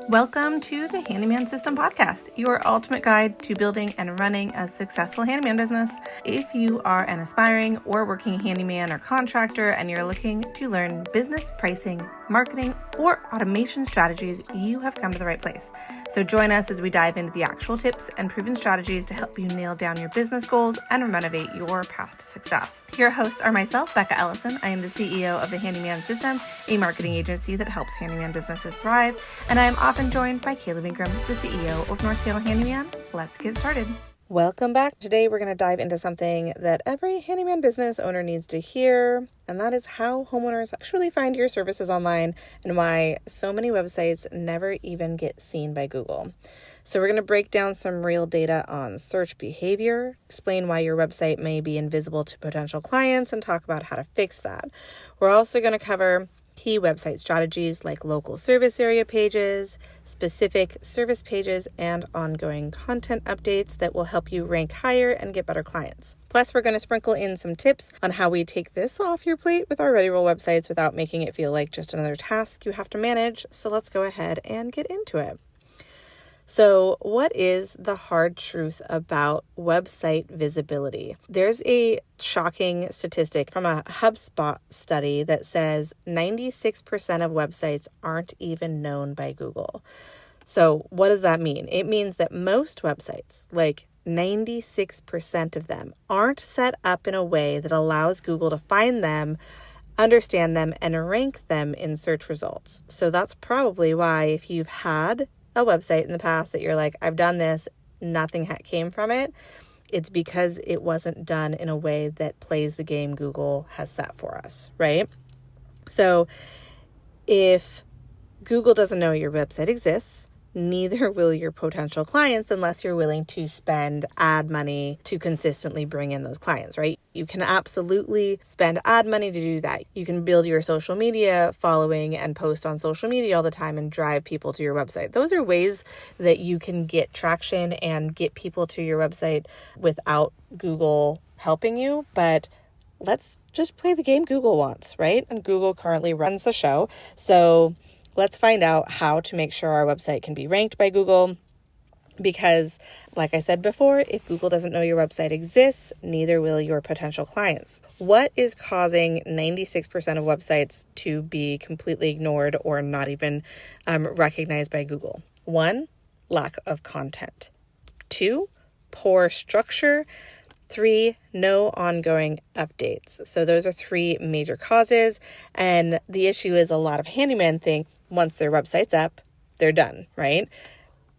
Welcome to the Handyman System Podcast, your ultimate guide to building and running a successful handyman business. If you are an aspiring or working handyman or contractor and you're looking to learn business pricing, marketing, or automation strategies, you have come to the right place. So join us as we dive into the actual tips and proven strategies to help you nail down your business goals and renovate your path to success. Your hosts are myself, Becca Ellison. I am the CEO of the Handyman System, a marketing agency that helps handyman businesses thrive, and I am often joined by Caleb Ingram, the CEO of North Seattle Handyman. Let's get started. Welcome back. Today we're going to dive into something that every handyman business owner needs to hear, and that is how homeowners actually find your services online and why so many websites never even get seen by Google. So we're going to break down some real data on search behavior, explain why your website may be invisible to potential clients, and talk about how to fix that. We're also going to cover key website strategies like local service area pages, specific service pages, and ongoing content updates that will help you rank higher and get better clients. Plus, we're going to sprinkle in some tips on how we take this off your plate with our Ready Roll websites without making it feel like just another task you have to manage. So let's go ahead and get into it. So what is the hard truth about website visibility? There's a shocking statistic from a HubSpot study that says 96% of websites aren't even known by Google. So what does that mean? It means that most websites, like 96% of them, aren't set up in a way that allows Google to find them, understand them, and rank them in search results. So that's probably why if you've had a website in the past that you're like, I've done this, nothing came from it, it's because it wasn't done in a way that plays the game Google has set for us, right? So if Google doesn't know your website exists, neither will your potential clients unless you're willing to spend ad money to consistently bring in those clients, right? You can absolutely spend ad money to do that. You can build your social media following and post on social media all the time and drive people to your website. Those are ways that you can get traction and get people to your website without Google helping you. But let's just play the game Google wants, right? And Google currently runs the show. So let's find out how to make sure our website can be ranked by Google, because like I said before, if Google doesn't know your website exists, neither will your potential clients. What is causing 96% of websites to be completely ignored or not even recognized by Google? 1, lack of content. 2, poor structure. 3, no ongoing updates. So those are 3 major causes. And the issue is a lot of handymen think once their website's up, they're done, right?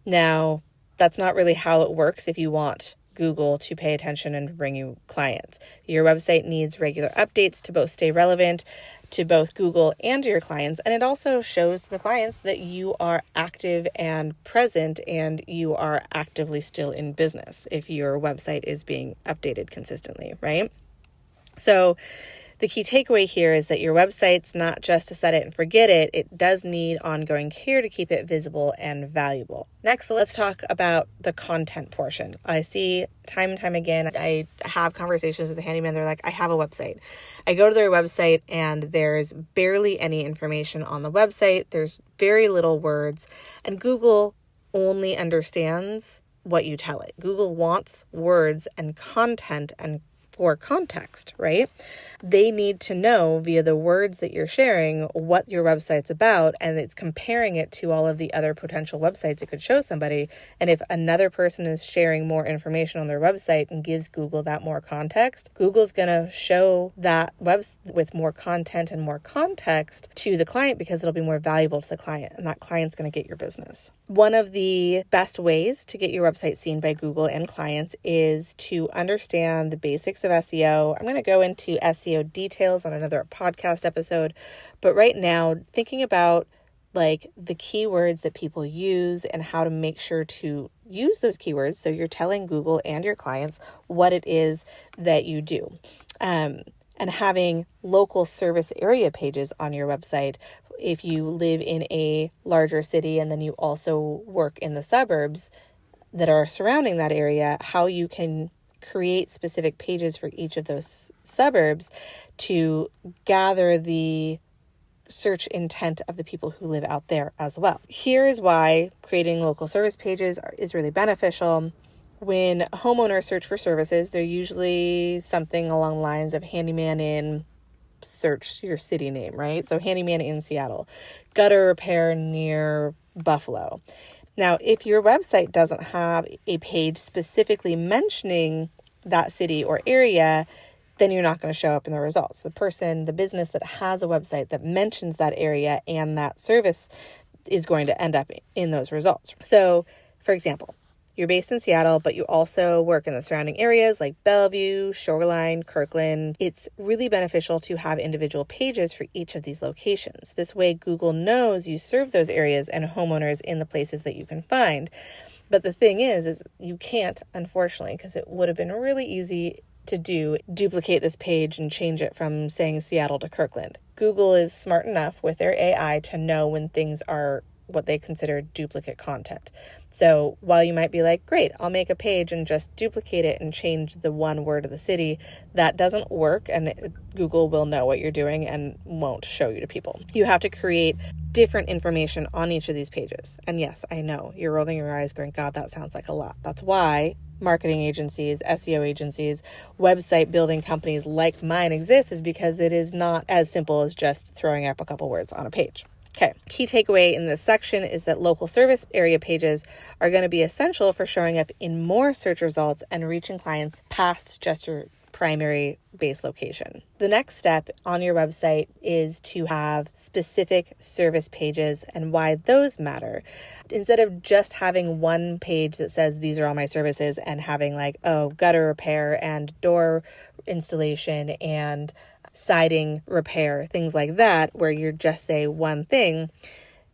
Now, that's not really how it works if you want Google to pay attention and bring you clients. Your website needs regular updates to both stay relevant to both Google and your clients. And it also shows the clients that you are active and present and you are actively still in business if your website is being updated consistently, right? So the key takeaway here is that your website's not just to set it and forget it. It does need ongoing care to keep it visible and valuable. Next, let's talk about the content portion. I see time and time again, I have conversations with the handyman. They're like, I have a website. I go to their website and there's barely any information on the website. There's very little words, and Google only understands what you tell it. Google wants words and content and for context, right? They need to know via the words that you're sharing what your website's about, and it's comparing it to all of the other potential websites it could show somebody. And if another person is sharing more information on their website and gives Google that more context, Google's going to show that website with more content and more context to the client because it'll be more valuable to the client, and that client's going to get your business. One of the best ways to get your website seen by Google and clients is to understand the basics of SEO. I'm going to go into SEO details on another podcast episode, but right now, thinking about like the keywords that people use and how to make sure to use those keywords so you're telling Google and your clients what it is that you do. And having local service area pages on your website if you live in a larger city and then you also work in the suburbs that are surrounding that area, how you can create specific pages for each of those suburbs to gather the search intent of the people who live out there as well. Here is why creating local service pages is really beneficial. When homeowners search for services, they're usually something along the lines of handyman in, search your city name, right? So handyman in Seattle, gutter repair near Buffalo. Now, if your website doesn't have a page specifically mentioning that city or area, then you're not going to show up in the results. The business that has a website that mentions that area and that service is going to end up in those results. So, for example, you're based in Seattle, but you also work in the surrounding areas like Bellevue, Shoreline, Kirkland. It's really beneficial to have individual pages for each of these locations. This way, Google knows you serve those areas and homeowners in the places that you can find. But the thing is you can't, unfortunately, because it would have been really easy to duplicate this page and change it from saying Seattle to Kirkland. Google is smart enough with their AI to know when things are what they consider duplicate content. So while you might be like, great, I'll make a page and just duplicate it and change the one word of the city, that doesn't work, and Google will know what you're doing and won't show you to people. You have to create different information on each of these pages. And yes, I know, you're rolling your eyes going, God, that sounds like a lot. That's why marketing agencies, SEO agencies, website building companies like mine exist, is because it is not as simple as just throwing up a couple words on a page. Okay, key takeaway in this section is that local service area pages are going to be essential for showing up in more search results and reaching clients past just your primary base location. The next step on your website is to have specific service pages and why those matter. Instead of just having one page that says these are all my services and having like, oh, gutter repair and door installation and siding repair, things like that, where you just say one thing,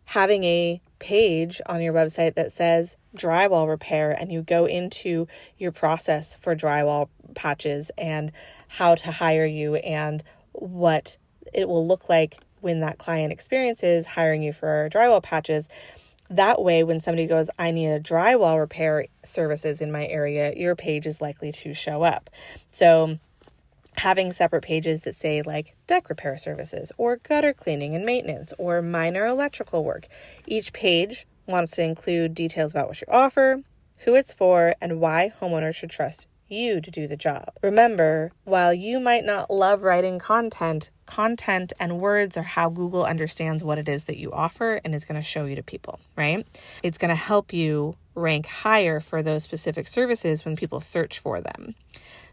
having a page on your website that says drywall repair and you go into your process for drywall patches and how to hire you and what it will look like when that client experiences hiring you for drywall patches. That way, when somebody goes, I need a drywall repair services in my area, your page is likely to show up. So having separate pages that say like deck repair services or gutter cleaning and maintenance or minor electrical work. Each page wants to include details about what you offer, who it's for, and why homeowners should trust you to do the job. Remember, while you might not love writing content and words are how Google understands what it is that you offer and is going to show you to people, right? It's going to help you rank higher for those specific services when people search for them.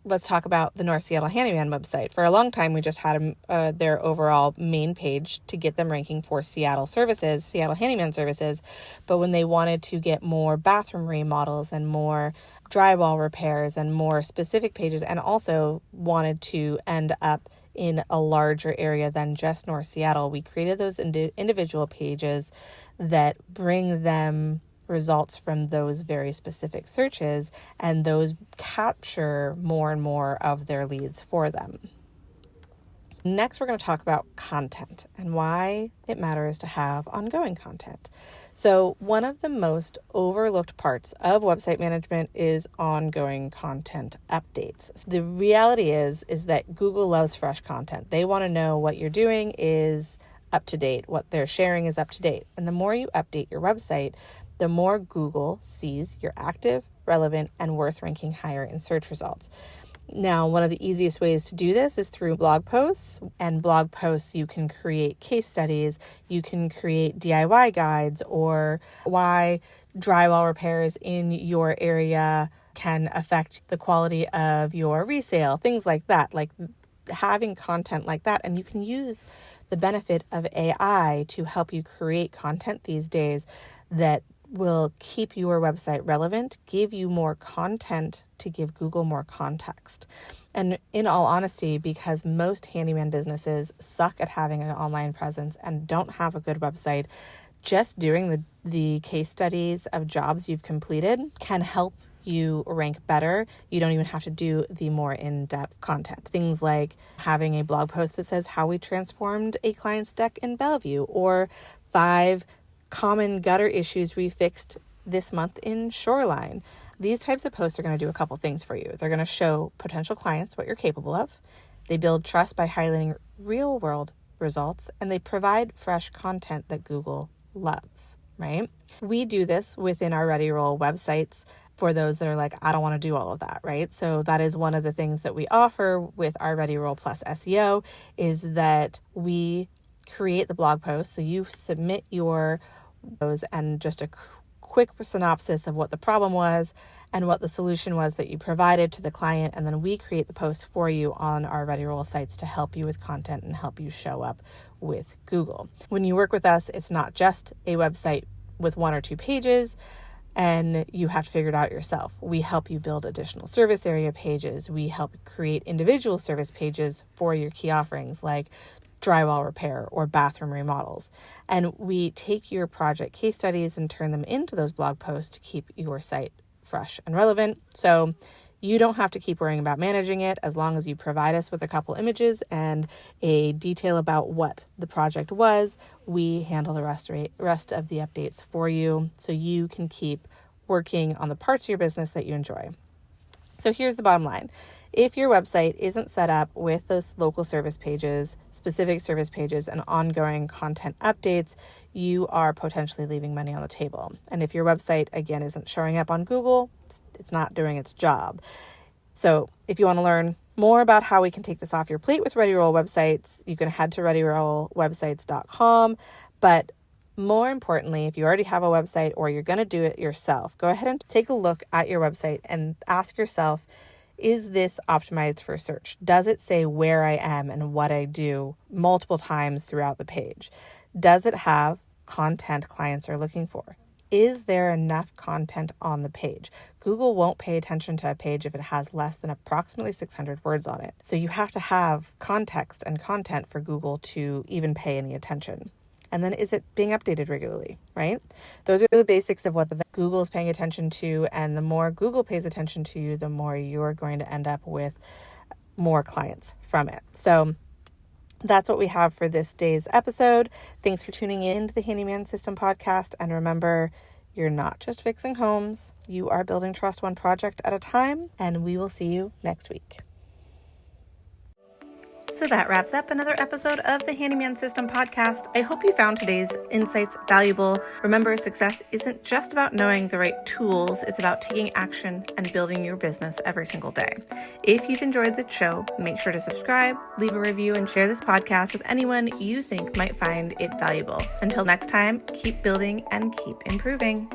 Let's talk about the North Seattle Handyman website. For a long time, we just had their overall main page to get them ranking for Seattle Handyman services. But when they wanted to get more bathroom remodels and more drywall repairs and more specific pages, and also wanted to end up in a larger area than just North Seattle, we created those individual pages that bring them results from those very specific searches, and those capture more and more of their leads for them. Next, we're going to talk about content and why it matters to have ongoing content. So one of the most overlooked parts of website management is ongoing content updates. So the reality is that Google loves fresh content. They want to know what you're doing is up to date, what they're sharing is up to date. And the more you update your website, the more Google sees you're active, relevant, and worth ranking higher in search results. Now, one of the easiest ways to do this is through blog posts. And blog posts, you can create case studies, you can create DIY guides, or why drywall repairs in your area can affect the quality of your resale, things like that, like having content like that. And you can use the benefit of AI to help you create content these days that will keep your website relevant, give you more content to give Google more context. And in all honesty, because most handyman businesses suck at having an online presence and don't have a good website, just doing the case studies of jobs you've completed can help you rank better. You don't even have to do the more in-depth content. Things like having a blog post that says how we transformed a client's deck in Bellevue, or 5 common gutter issues we fixed this month in Shoreline. These types of posts are going to do a couple things for you. They're going to show potential clients what you're capable of. They build trust by highlighting real-world results, and they provide fresh content that Google loves, right? We do this within our Ready Roll websites for those that are like, I don't want to do all of that, right? So that is one of the things that we offer with our Ready Roll Plus SEO is that we create the blog post. So you submit your those and just a quick synopsis of what the problem was and what the solution was that you provided to the client. And then we create the post for you on our Ready Roll sites to help you with content and help you show up with Google. When you work with us, it's not just a website with 1 or 2 pages and you have to figure it out yourself. We help you build additional service area pages. We help create individual service pages for your key offerings like drywall repair or bathroom remodels. And we take your project case studies and turn them into those blog posts to keep your site fresh and relevant. So you don't have to keep worrying about managing it as long as you provide us with a couple images and a detail about what the project was. We handle the rest of the updates for you so you can keep working on the parts of your business that you enjoy. So here's the bottom line. If your website isn't set up with those local service pages, specific service pages, and ongoing content updates, you are potentially leaving money on the table. And if your website, again, isn't showing up on Google, it's not doing its job. So if you want to learn more about how we can take this off your plate with Ready Roll websites, you can head to readyrollwebsites.com. But more importantly, if you already have a website or you're going to do it yourself, go ahead and take a look at your website and ask yourself, is this optimized for search? Does it say where I am and what I do multiple times throughout the page? Does it have content clients are looking for? Is there enough content on the page? Google won't pay attention to a page if it has less than approximately 600 words on it. So you have to have context and content for Google to even pay any attention. And then is it being updated regularly, right? Those are the basics of what Google is paying attention to. And the more Google pays attention to you, the more you're going to end up with more clients from it. So that's what we have for this day's episode. Thanks for tuning in to the Handyman System podcast. And remember, you're not just fixing homes. You are building trust one project at a time. And we will see you next week. So that wraps up another episode of the Handyman System podcast. I hope you found today's insights valuable. Remember, success isn't just about knowing the right tools. It's about taking action and building your business every single day. If you've enjoyed the show, make sure to subscribe, leave a review, and share this podcast with anyone you think might find it valuable. Until next time, keep building and keep improving.